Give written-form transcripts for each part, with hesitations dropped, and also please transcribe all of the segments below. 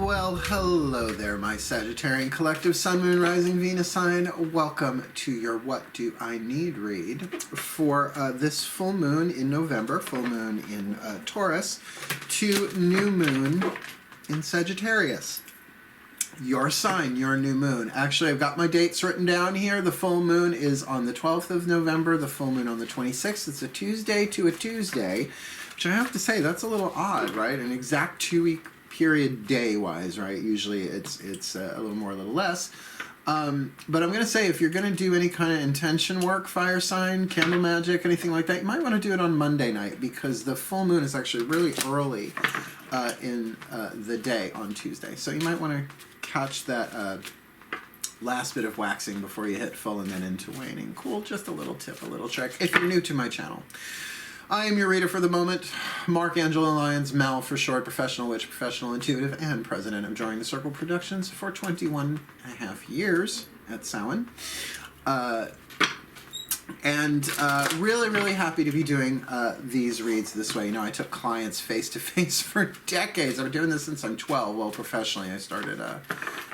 Well, hello there, my Sagittarian Collective Sun, Moon, Rising, Venus sign. Welcome to your What Do I Need read for this full moon in November, full moon in Taurus, to new moon in Sagittarius. Your sign, your new moon. Actually, I've got my dates written down here. The full moon is on the 12th of November, the full moon on the 26th. It's a Tuesday to a Tuesday, which I have to say, that's a little odd, right? An exact 2-week period day-wise, right? Usually it's a little more, a little less. But I'm going to say, if you're going to do any kind of intention work, fire sign, candle magic, anything like that, you might want to do it on Monday night, because the full moon is actually really early in the day on Tuesday. So you might want to catch that last bit of waxing before you hit full and then into waning. Cool, just a little tip, a little trick, if you're new to my channel. I am your reader for the moment, Mark Angelo Lyons, Mel for short, professional witch, professional intuitive, and president of DrawingTheCircle Productions for 21.5 years at Samhain. Really, really happy to be doing these reads this way. You know, I took clients face-to-face for decades. I've been doing this since I'm 12. Well, professionally, I started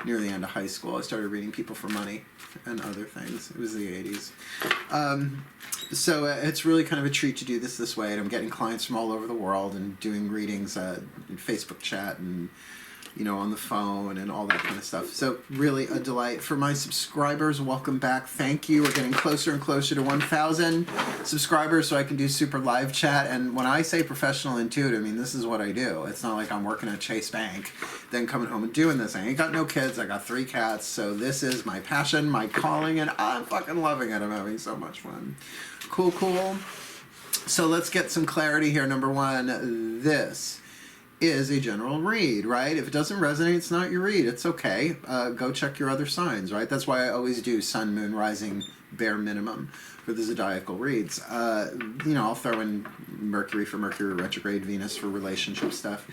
near the end of high school. I started reading people for money and other things. It was the 80s. So it's really kind of a treat to do this way, and I'm getting clients from all over the world and doing readings in Facebook chat and, you know, on the phone and all that kind of stuff. So really a delight. For my subscribers, welcome back. Thank you. We're getting closer and closer to 1,000 subscribers so I can do super live chat. And when I say professional intuitive, I mean, this is what I do. It's not like I'm working at Chase Bank, then coming home and doing this. I ain't got no kids. I got 3 cats. So this is my passion, my calling, and I'm fucking loving it. I'm having so much fun. Cool, cool. So let's get some clarity here. Number one, this is a general read, right? If it doesn't resonate, it's not your read. It's okay. Go check your other signs, right? That's why I always do Sun, Moon, Rising, bare minimum for the zodiacal reads. You know, I'll throw in Mercury for Mercury retrograde, Venus for relationship stuff.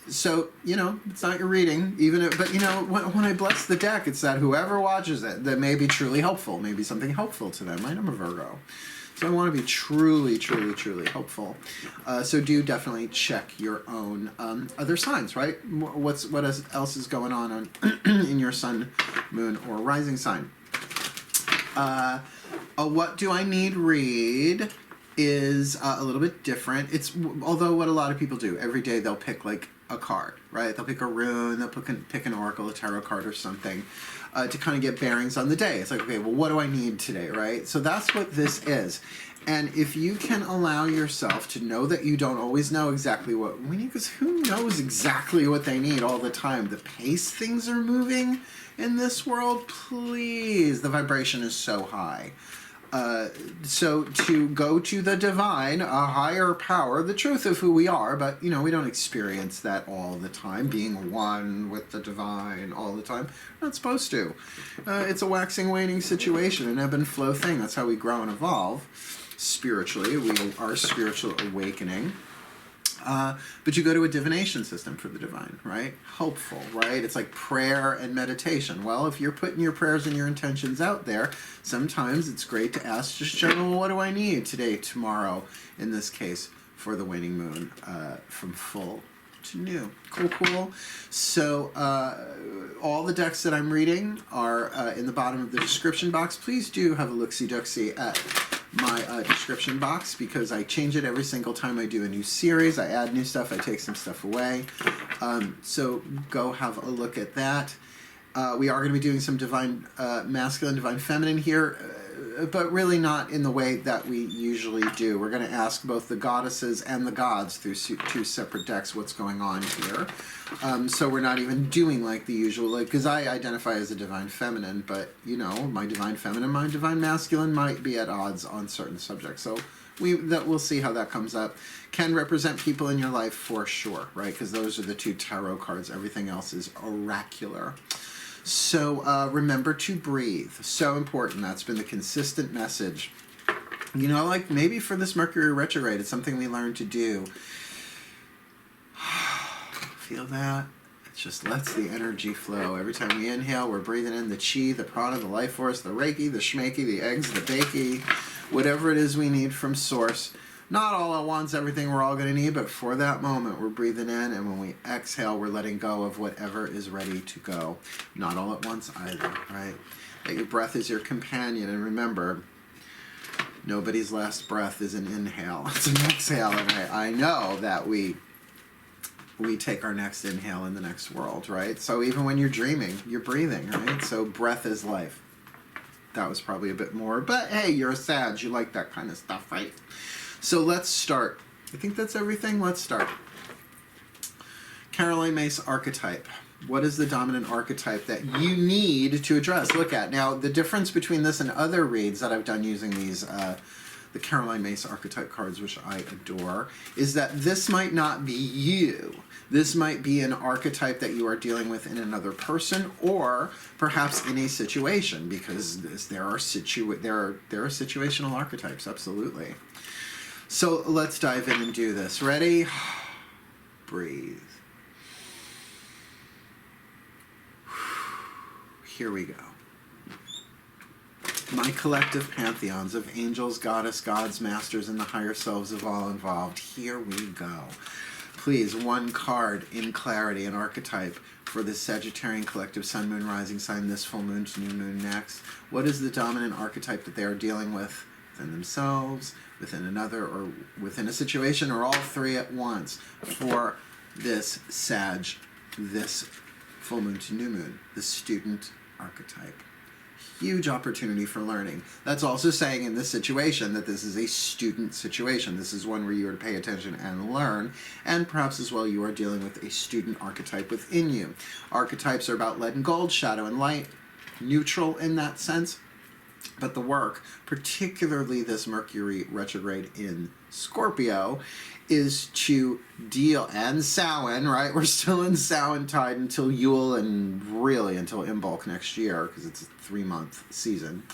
So, you know, it's not your reading, but you know, when I bless the deck, it's that whoever watches it, that may be truly helpful, maybe something helpful to them, right? I'm a Virgo. So I want to be truly, truly, truly helpful. So do definitely check your own other signs, right? What else is going on in your sun, moon, or rising sign? What do I need read is a little bit different. It's, although what a lot of people do, every day they'll pick like a card, right? They'll pick a rune, they'll pick an oracle, a tarot card or something to kind of get bearings on the day. It's like, okay, well, what do I need today, right? So that's what this is. And if you can allow yourself to know that you don't always know exactly what we need, because who knows exactly what they need all the time? The pace things are moving in this world, please, the vibration is so high. So to go to the divine, a higher power, the truth of who we are, but, you know, we don't experience that all the time, being one with the divine all the time. We're not supposed to. It's a waxing, waning situation, an ebb and flow thing. That's how we grow and evolve spiritually. We are spiritual awakening. But you go to a divination system for the divine, right? Helpful, right? It's like prayer and meditation. Well, if you're putting your prayers and your intentions out there, sometimes it's great to ask just general, what do I need today, tomorrow, in this case, for the waning moon, from full to new. Cool, cool. So all the decks that I'm reading are in the bottom of the description box. Please do have a look-see-duck-see at my description box, because I change it every single time I do a new series. I add new stuff, I take some stuff away. So go have a look at that. We are going to be doing some divine masculine, divine feminine here, but really not in the way that we usually do. We're going to ask both the goddesses and the gods through 2 separate decks what's going on here. So we're not even doing like the usual, like, because I identify as a divine feminine, but, you know, my divine feminine, my divine masculine might be at odds on certain subjects. So we'll see how that comes up. Can represent people in your life for sure, right? Because those are the 2 tarot cards. Everything else is oracular. So remember to breathe. So important. That's been the consistent message. You know, like maybe for this Mercury retrograde, it's something we learn to do. Feel that? It just lets the energy flow. Every time we inhale, we're breathing in the chi, the prana, the life force, the reiki, the shmeki, the eggs, the bakey, whatever it is we need from source. Not all at once, everything we're all going to need, but for that moment, we're breathing in, and when we exhale, we're letting go of whatever is ready to go. Not all at once either, right? That your breath is your companion, and remember, nobody's last breath is an inhale. It's an exhale, and I know that we take our next inhale in the next world, right? So even when you're dreaming, you're breathing, right? So breath is life. That was probably a bit more, but hey, you're a Sag, you like that kind of stuff, right? So let's start. I think that's everything. Let's start. Caroline Myss archetype. What is the dominant archetype that you need to address? Look at. Now, the difference between this and other reads that I've done using these, the Caroline Myss archetype cards, which I adore, is that this might not be you. This might be an archetype that you are dealing with in another person, or perhaps in a situation, because there are situational archetypes, absolutely. So let's dive in and do this. Ready? Breathe. Here we go. My collective pantheons of angels, goddess, gods, masters, and the higher selves of all involved. Here we go. Please, one card in clarity, an archetype for the Sagittarian collective sun, moon, rising sign, this full moon to new moon next. What is the dominant archetype that they are dealing with within themselves, within another, or within a situation, or all three at once for this Sag, this full moon to new moon, the student archetype? Huge opportunity for learning. That's also saying in this situation that this is a student situation. This is one where you are to pay attention and learn, and perhaps as well you are dealing with a student archetype within you. Archetypes are about lead and gold, shadow and light, neutral in that sense. But the work, particularly this Mercury retrograde in Scorpio, is to deal, and Samhain, right? We're still in Samhain tide until Yule and really until Imbolc next year, because it's a 3-month season,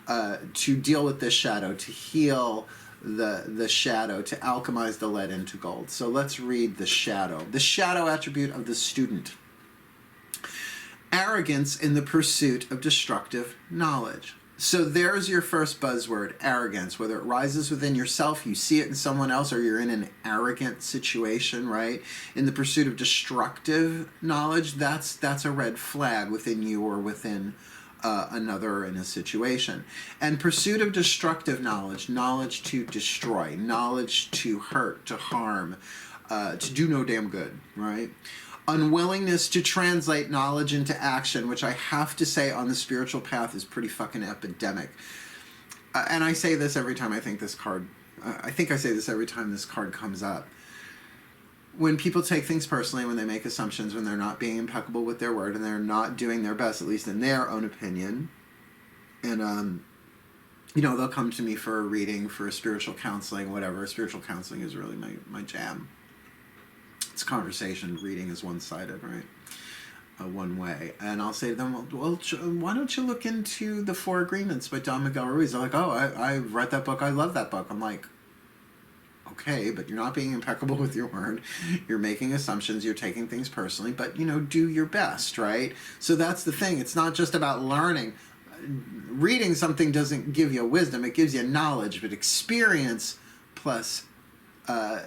to deal with this shadow, to heal the shadow, to alchemize the lead into gold. So let's read the shadow. The shadow attribute of the student. Arrogance in the pursuit of destructive knowledge. So there's your first buzzword, arrogance. Whether it rises within yourself, you see it in someone else, or you're in an arrogant situation, right? In the pursuit of destructive knowledge, that's a red flag within you or within another in a situation. And pursuit of destructive knowledge, knowledge to destroy, knowledge to hurt, to harm, to do no damn good, right? Unwillingness to translate knowledge into action, which I have to say on the spiritual path is pretty fucking epidemic. And I say this every time I think this card, I think I say this every time this card comes up. When people take things personally, when they make assumptions, when they're not being impeccable with their word, and they're not doing their best, at least in their own opinion, and, you know, they'll come to me for a reading, for a spiritual counseling, whatever. Spiritual counseling is really my jam. It's conversation. Reading is one-sided, right? One way. And I'll say to them, well, why don't you look into The Four Agreements by Don Miguel Ruiz? They're like, oh, I read that book. I love that book. I'm like, okay, but you're not being impeccable with your word. You're making assumptions. You're taking things personally. But, you know, do your best, right? So that's the thing. It's not just about learning. Reading something doesn't give you wisdom. It gives you knowledge. But experience plus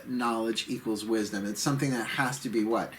knowledge equals wisdom. It's something that has to be what?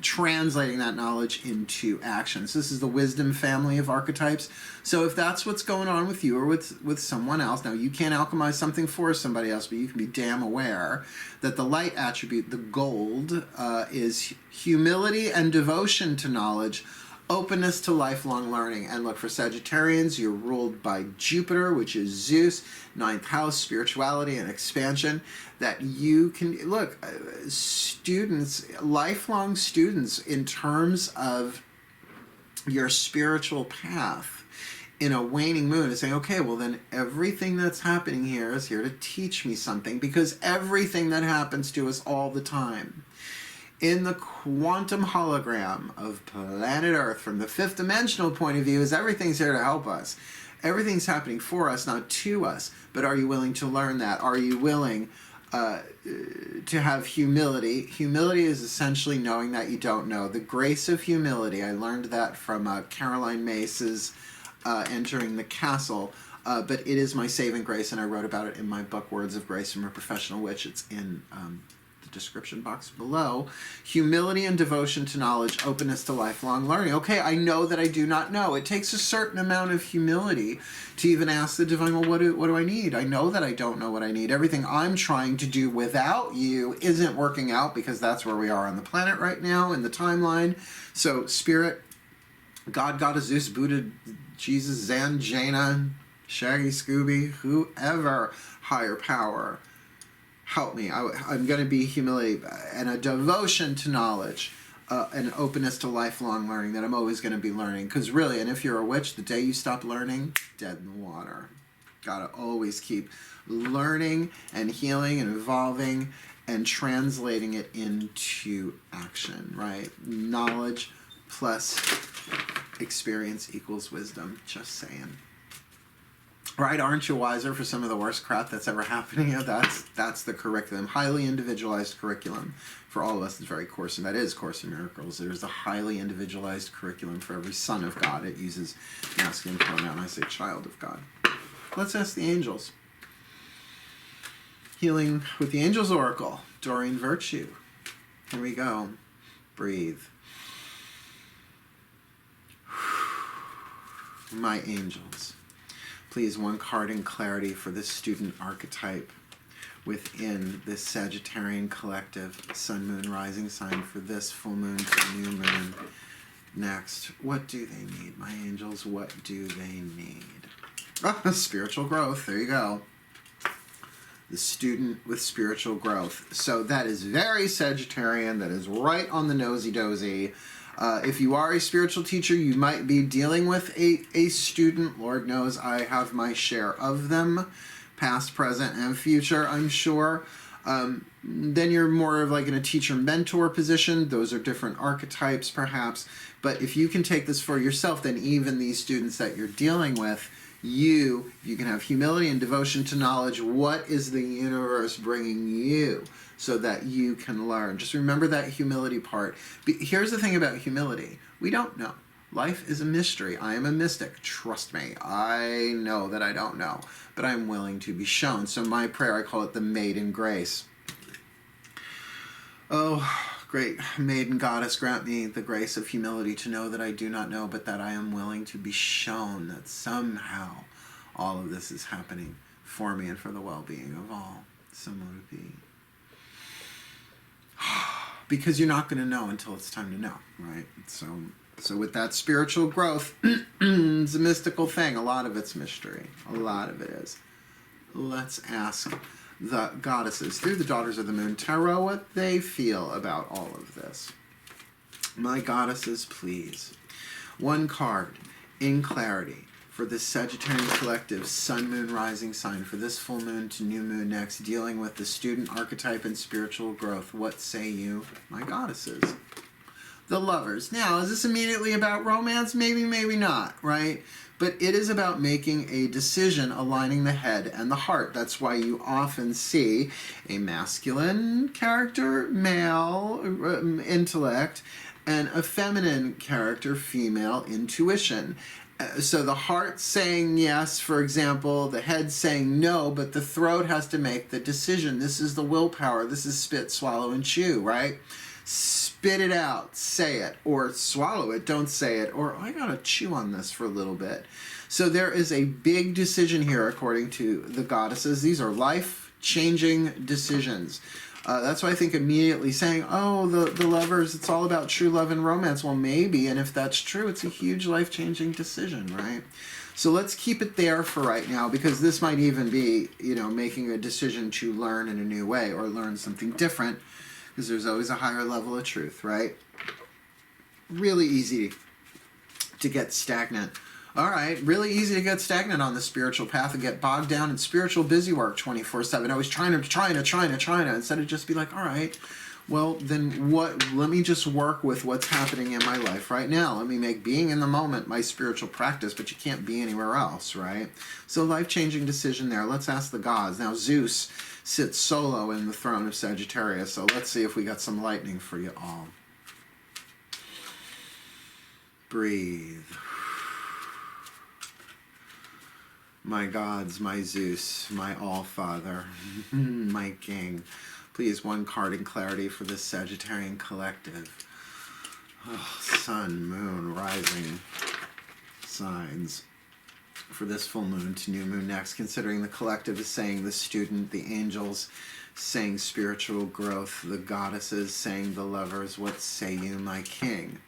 Translating that knowledge into actions. This is the wisdom family of archetypes. So if that's what's going on with you or with someone else, now you can't alchemize something for somebody else, but you can be damn aware that the light attribute, the gold, is humility and devotion to knowledge, openness to lifelong learning. And look, for Sagittarians, you're ruled by Jupiter, which is Zeus, 9th house, spirituality and expansion, that you can, look, students, lifelong students, in terms of your spiritual path, in a waning moon, is saying, okay, well then everything that's happening here is here to teach me something, because everything that happens to us all the time, in the quantum hologram of planet Earth, from the 5th dimensional point of view, is everything's here to help us. Everything's happening for us, not to us. But are you willing to learn that? Are you willing to have humility? Humility is essentially knowing that you don't know. The grace of humility, I learned that from Caroline Myss's Entering the Castle. but it is my saving grace, and I wrote about it in my book, Words of Grace from a Professional Witch. It's in the description box below. Humility and devotion to knowledge, openness to lifelong learning. Okay, I know that I do not know. It takes a certain amount of humility to even ask the divine, well, what do I need? I know that I don't know what I need. Everything I'm trying to do without you isn't working out, because that's where we are on the planet right now in the timeline. So Spirit, God, Goddess, Zeus, Buddha, Jesus, Zan, Jaina, Shaggy, Scooby, whoever, higher power, help me. I'm going to be humility and a devotion to knowledge, an openness to lifelong learning, that I'm always going to be learning. Because really, and if you're a witch, the day you stop learning, dead in the water. Got to always keep learning and healing and evolving and translating it into action, right? Knowledge plus experience equals wisdom. Just saying. Right, aren't you wiser for some of the worst crap that's ever happening? You know, that's the curriculum. Highly individualized curriculum for all of us. It's very Course, and that is Course in Miracles. There's a highly individualized curriculum for every son of God. It uses masculine pronoun. I say child of God. Let's ask the angels. Healing with the Angels Oracle. Doreen Virtue. Here we go. Breathe. My angels. Please, one card in clarity for this student archetype within this Sagittarian collective, Sun, Moon, Rising sign for this full moon to new moon. Next, what do they need, my angels? What do they need? Oh, spiritual growth. There you go. The student with spiritual growth. So that is very Sagittarian. That is right on the nosy-dozy. If you are a spiritual teacher, you might be dealing with a student. Lord knows I have my share of them, past, present, and future, I'm sure. Then you're more of like in a teacher-mentor position. Those are different archetypes, perhaps. But if you can take this for yourself, then even these students that you're dealing with, you can have humility and devotion to knowledge. What is the universe bringing you so that you can learn? Just remember that humility part. Here's the thing about humility. We don't know. Life is a mystery. I am a mystic. Trust me. I know that I don't know, but I'm willing to be shown. So my prayer, I call it the Maiden Grace. Oh, great Maiden Goddess, grant me the grace of humility to know that I do not know, but that I am willing to be shown that somehow all of this is happening for me and for the well-being of all. So mote it be. Because you're not going to know until it's time to know, right? So with that spiritual growth, it's a mystical thing. A lot of it's mystery. A lot of it is. Let's ask the goddesses through the Daughters of the Moon Tarot what they feel about all of this. My goddesses, please. One card in clarity for this Sagittarian collective, Sun, Moon, Rising sign for this full moon to new moon next, dealing with the student archetype and spiritual growth. What say you, my goddesses? The Lovers. Now, is this immediately about romance? Maybe, maybe not, right? But it is about making a decision, aligning the head and the heart. That's why you often see a masculine character, male intellect, and a feminine character, female intuition. So the heart saying yes, for example, the head saying no, but the throat has to make the decision. This is the willpower. This is spit, swallow, and chew, right? Spit it out, say it, or swallow it, don't say it, or I gotta chew on this for a little bit. So there is a big decision here according to the goddesses. These are life-changing decisions. That's why I think immediately saying, oh, the Lovers, it's all about true love and romance. Well, maybe, and if that's true, it's a huge life-changing decision, right? So let's keep it there for right now, because this might even be, making a decision to learn in a new way or learn something different, because there's always a higher level of truth, right? Really easy to get stagnant. All right, really easy to get stagnant on the spiritual path and get bogged down in spiritual busy work 24/7. Always trying to, instead of just be like, all right, well, then let me just work with what's happening in my life right now. Let me make being in the moment my spiritual practice, but you can't be anywhere else, right? So life-changing decision there. Let's ask the gods. Now, Zeus sits solo in the throne of Sagittarius, so let's see if we got some lightning for you all. Breathe. my gods, my Zeus, my All-Father, my King. Please, one card in clarity for this Sagittarian collective. Oh, sun, moon, rising signs for this full moon to new moon next, considering the collective is saying the student, the angels saying spiritual growth, the goddesses saying the lovers, what say you, my king?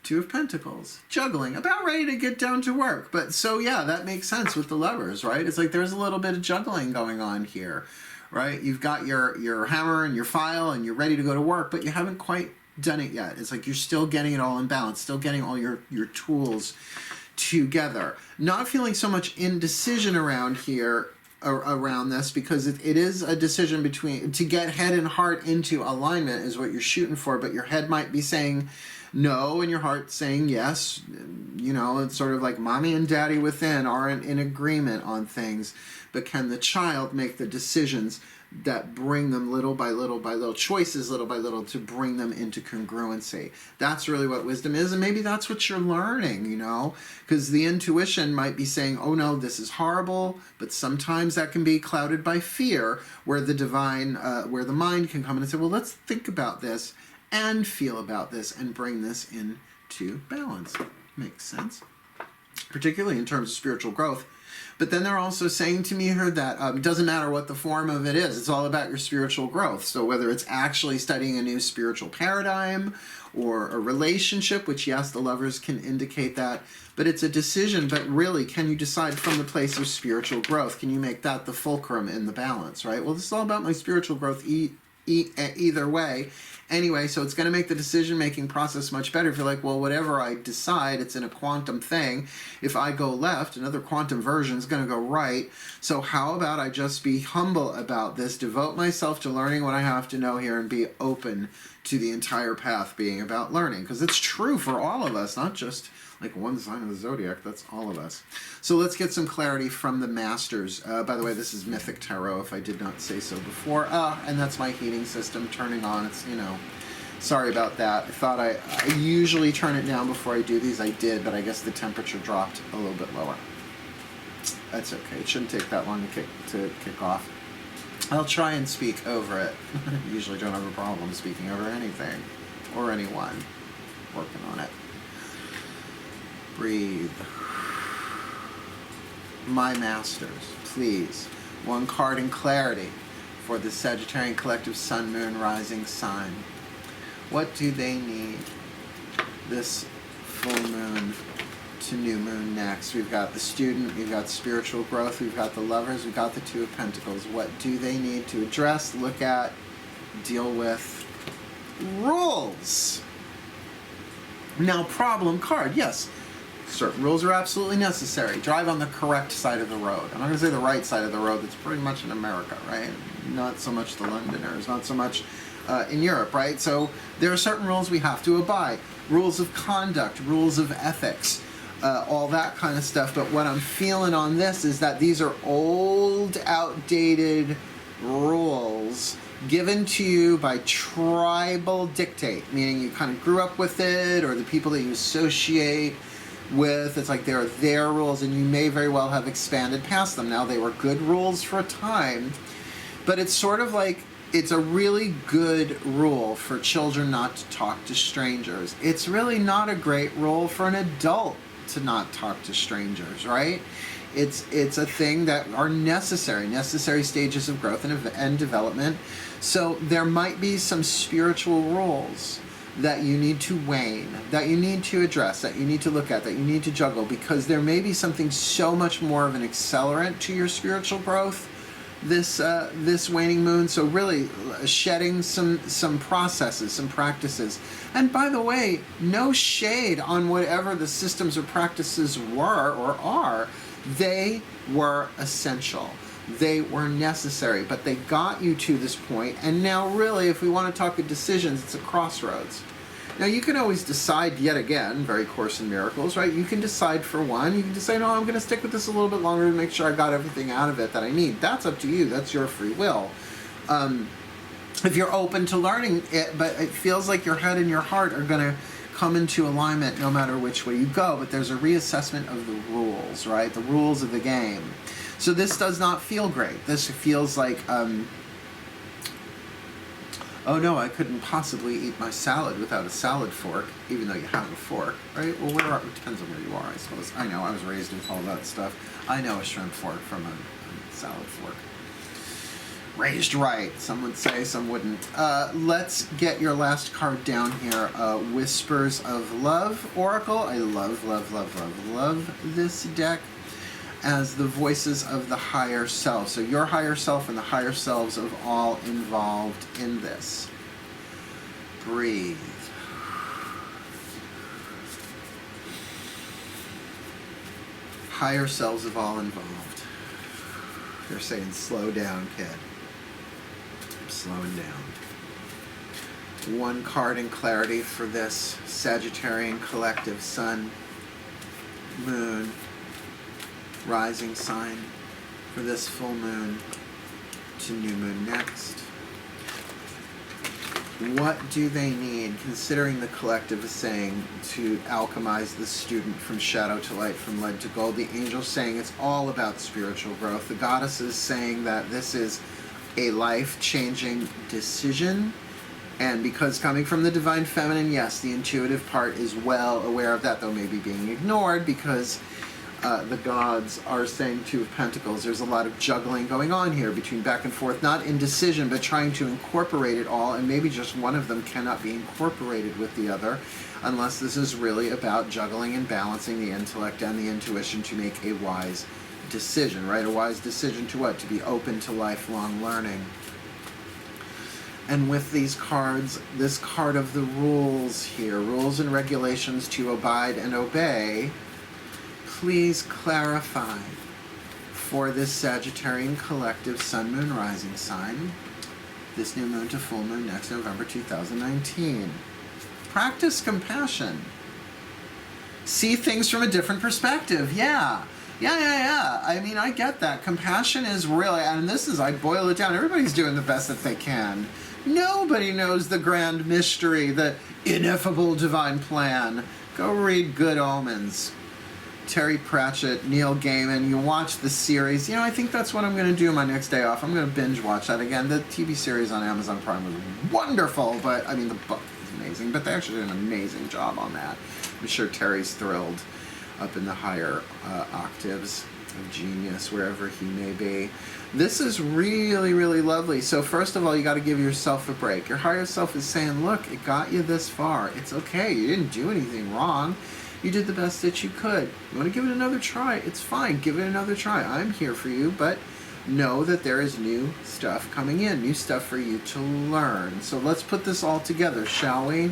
Two of Pentacles, juggling, about ready to get down to work. But so yeah, that makes sense with the lovers, right? It's like there's a little bit of juggling going on here, right? You've got your hammer and your file and you're ready to go to work, but you haven't quite done it yet. It's like you're still getting it all in balance, still getting all your tools together. Not feeling so much indecision around here, around this, because it is a decision between, to get head and heart into alignment is what you're shooting for, but your head might be saying no and your heart saying yes. You know, it's sort of like mommy and daddy within aren't in agreement on things, but can the child make the decisions that bring them little by little choices, little by little, to bring them into congruency. That's really what wisdom is, and maybe that's what you're learning, you know, because the intuition might be saying, oh no, this is horrible, but sometimes that can be clouded by fear, where the divine, where the mind can come in and say, well, let's think about this and feel about this and bring this into balance. Makes sense, particularly in terms of spiritual growth. But then they're also saying to me here that it doesn't matter what the form of it is. It's all about your spiritual growth. So whether it's actually studying a new spiritual paradigm or a relationship, which yes, the lovers can indicate that, but it's a decision. But really, can you decide from the place of spiritual growth? Can you make that the fulcrum in the balance, right? Well, this is all about my spiritual growth either way. Anyway, so it's going to make the decision-making process much better. If you're like, well, whatever I decide, it's in a quantum thing. If I go left, another quantum version is going to go right. So how about I just be humble about this, devote myself to learning what I have to know here, and be open to the entire path being about learning? Because it's true for all of us, not just like one sign of the zodiac. That's all of us. So let's get some clarity from the masters. By the way, this is Mythic Tarot, if I did not say so before. And that's my heating system turning on. It's, you know, sorry about that. I thought I usually turn it down before I do these. I did, but I guess the temperature dropped a little bit lower. That's okay. It shouldn't take that long to kick off. I'll try and speak over it. Usually don't have a problem speaking over anything or anyone. Working on it. Breathe. My masters, please, one card in clarity for the Sagittarian collective sun, moon, rising sign. What do they need this full moon to new moon next? We've got the student, we've got spiritual growth, we've got the lovers, we've got the Two of Pentacles. What do they need to address, look at, deal with? Rules. Now, problem card, yes. Certain rules are absolutely necessary. Drive on the correct side of the road. I'm not going to say the right side of the road. That's pretty much in America, right? Not so much the Londoners, not so much in Europe, right? So there are certain rules we have to abide. Rules of conduct, rules of ethics, all that kind of stuff. But what I'm feeling on this is that these are old, outdated rules given to you by tribal dictate, meaning you kind of grew up with it, or the people that you associate with. It's like they're their rules, and you may very well have expanded past them. Now, they were good rules for a time, but it's sort of like it's a really good rule for children not to talk to strangers. It's really not a great rule for an adult to not talk to strangers, right? It's a thing that are necessary stages of growth and development. So there might be some spiritual rules that you need to wane, that you need to address, that you need to look at, that you need to juggle, because there may be something so much more of an accelerant to your spiritual growth this waning moon. So really shedding some processes, some practices. And by the way, no shade on whatever the systems or practices were or are. They were essential. They were necessary, but they got you to this point. And now really, if we want to talk of decisions, it's a crossroads. Now, you can always decide yet again, very Course in Miracles, right? You can decide for one. You can decide, no, I'm going to stick with this a little bit longer to make sure I got everything out of it that I need. That's up to you. That's your free will. If you're open to learning it, but it feels like your head and your heart are going to come into alignment no matter which way you go, but there's a reassessment of the rules, right? The rules of the game. So this does not feel great. This feels like, oh no, I couldn't possibly eat my salad without a salad fork, even though you have a fork, right? Well, it depends on where you are, I suppose. I know, I was raised with all that stuff. I know a shrimp fork from a salad fork. Raised right, some would say, some wouldn't. Let's get your last card down here. Whispers of Love Oracle. I love this deck as the voices of the higher self. So your higher self and the higher selves of all involved in this. Breathe. Higher selves of all involved. They're saying, slow down, kid. I'm slowing down. One card in clarity for this Sagittarian collective sun, moon, rising sign for this full moon to new moon next. What do they need, considering the collective is saying to alchemize the student from shadow to light, from lead to gold? The angels saying it's all about spiritual growth. The goddesses saying that this is a life-changing decision. And because coming from the divine feminine, yes, the intuitive part is well aware of that, though maybe being ignored because the gods are saying Two of Pentacles. There's a lot of juggling going on here between back and forth, not indecision, but trying to incorporate it all, and maybe just one of them cannot be incorporated with the other unless this is really about juggling and balancing the intellect and the intuition to make a wise decision, right? A wise decision to what? To be open to lifelong learning. And with these cards, this card of the rules here, rules and regulations to abide and obey, please clarify for this Sagittarian collective sun, moon, rising sign, this new moon to full moon next November 2019. Practice compassion. See things from a different perspective. Yeah. I mean, I get that. Compassion is really, and this is, I boil it down, everybody's doing the best that they can. Nobody knows the grand mystery, the ineffable divine plan. Go read Good Omens. Terry Pratchett, Neil Gaiman, you watch the series. You know, I think that's what I'm going to do my next day off. I'm going to binge watch that again. The TV series on Amazon Prime was wonderful, but, I mean, the book is amazing, but they actually did an amazing job on that. I'm sure Terry's thrilled up in the higher octaves of genius, wherever he may be. This is really, really lovely. So first of all, you got to give yourself a break. Your higher self is saying, look, it got you this far. It's okay. You didn't do anything wrong. You did the best that you could. You want to give it another try? It's fine. Give it another try. I'm here for you, but know that there is new stuff coming in, new stuff for you to learn. So let's put this all together, shall we?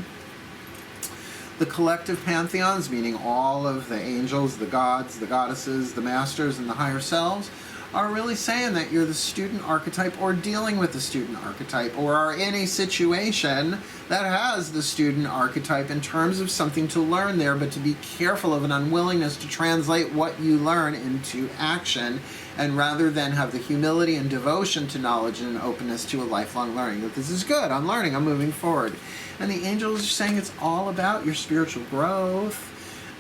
The collective pantheons, meaning all of the angels, the gods, the goddesses, the masters, and the higher selves, are really saying that you're the student archetype or dealing with the student archetype or are in a situation that has the student archetype in terms of something to learn there, but to be careful of an unwillingness to translate what you learn into action, and rather than have the humility and devotion to knowledge and an openness to a lifelong learning. That this is good, I'm learning, I'm moving forward. And the angels are saying it's all about your spiritual growth.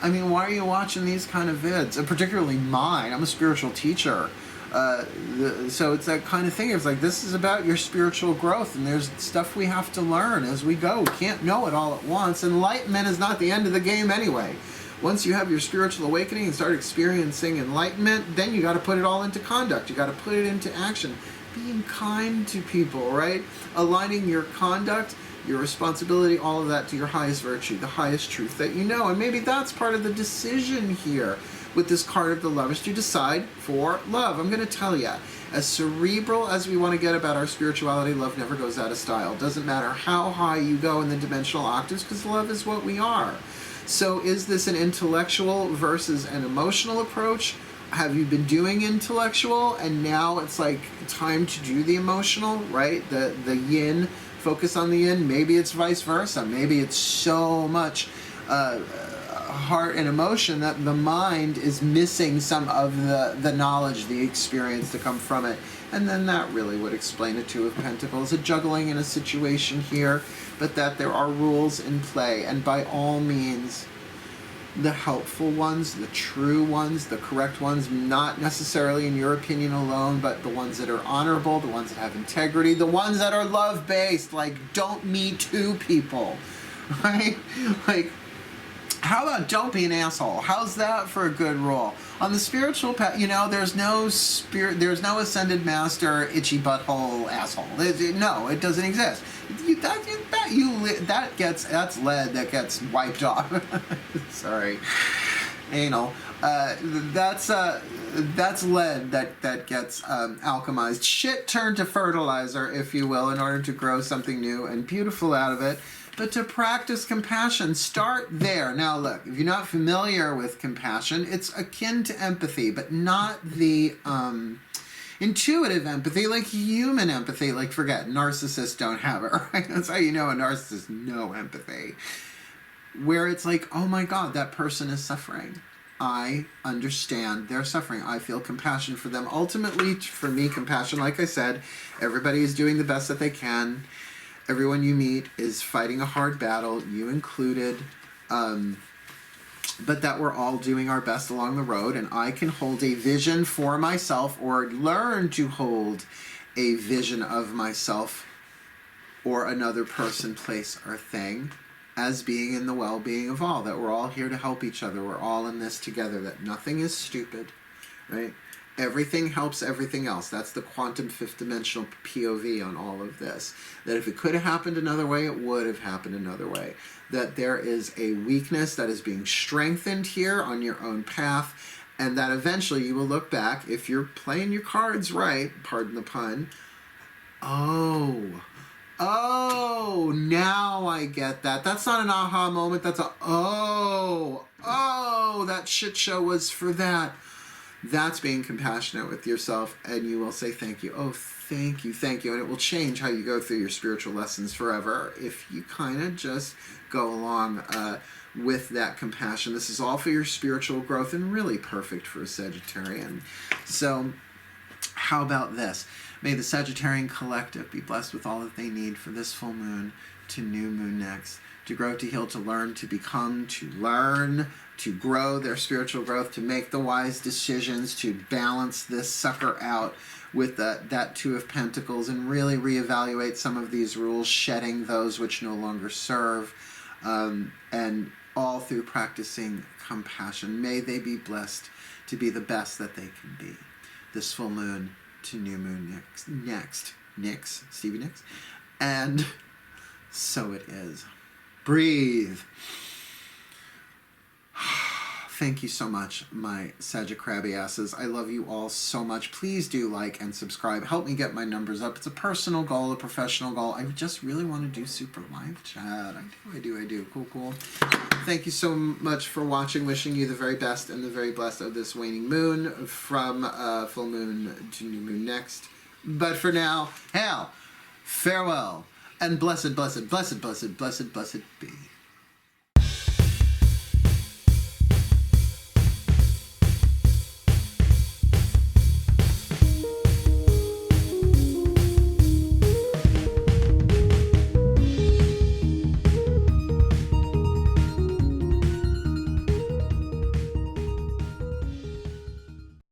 I mean, why are you watching these kind of vids? And particularly mine, I'm a spiritual teacher. So it's that kind of thing. It's like, this is about your spiritual growth, and there's stuff we have to learn as we go. We can't know it all at once. Enlightenment is not the end of the game anyway. Once you have your spiritual awakening and start experiencing enlightenment, then you got to put it all into conduct. You got to put it into action. Being kind to people, right? Aligning your conduct, your responsibility, all of that to your highest virtue, the highest truth that you know. And maybe that's part of the decision here with this card of the Lovers, to decide for love. I'm going to tell you, as cerebral as we want to get about our spirituality, love never goes out of style. Doesn't matter how high you go in the dimensional octaves, because love is what we are. So is this an intellectual versus an emotional approach? Have you been doing intellectual and now it's like time to do the emotional, right? The yin, focus on the yin. Maybe it's vice versa. Maybe it's so much heart and emotion that the mind is missing some of the knowledge, the experience to come from it. And then that really would explain a Two of Pentacles, a juggling in a situation here, but that there are rules in play. And by all means, the helpful ones, the true ones, the correct ones, not necessarily in your opinion alone, but the ones that are honorable, the ones that have integrity, the ones that are love-based, like don't me too people, right? Like, how about don't be an asshole? How's that for a good rule? On the spiritual path, you know, there's no ascended master, itchy butthole asshole. No, it doesn't exist. That's lead that gets wiped off. Sorry, anal. That's lead that gets alchemized. Shit turned to fertilizer, if you will, in order to grow something new and beautiful out of it. But to practice compassion, start there. Now look, if you're not familiar with compassion, it's akin to empathy, but not the intuitive empathy, like human empathy. Like, forget, narcissists don't have it, right? That's how you know a narcissist, no empathy. Where it's like, oh my God, that person is suffering. I understand their suffering. I feel compassion for them. Ultimately, for me, compassion, like I said, everybody is doing the best that they can. Everyone you meet is fighting a hard battle, you included, but that we're all doing our best along the road, and I can hold a vision for myself or learn to hold a vision of myself or another person, place, or thing as being in the well-being of all, that we're all here to help each other, we're all in this together, that nothing is stupid, right? Everything helps everything else. That's the quantum fifth dimensional POV on all of this. That if it could have happened another way, it would have happened another way. That there is a weakness that is being strengthened here on your own path, and that eventually you will look back, if you're playing your cards right, pardon the pun, oh, now I get that. That's not an aha moment, that's a, oh, that shit show was for that. That's being compassionate with yourself, and you will say thank you. Oh, thank you, and it will change how you go through your spiritual lessons forever if you kind of just go along with that compassion. This is all for your spiritual growth and really perfect for a Sagittarian. So how about this? May the Sagittarian collective be blessed with all that they need for this full moon to new moon next, to grow, to heal, to learn, to become, to learn, to grow their spiritual growth, to make the wise decisions, to balance this sucker out with that Two of Pentacles and really reevaluate some of these rules, shedding those which no longer serve, and all through practicing compassion. May they be blessed to be the best that they can be. This full moon to new moon next. Stevie Nicks. And so it is. Breathe. Thank you so much, my Sagittarius asses. I love you all so much. Please do like and subscribe. Help me get my numbers up. It's a personal goal, a professional goal. I just really want to do super live chat. I do. Cool. Thank you so much for watching. Wishing you the very best and the very blessed of this waning moon, from full moon to new moon next. But for now, hail, farewell, and blessed be.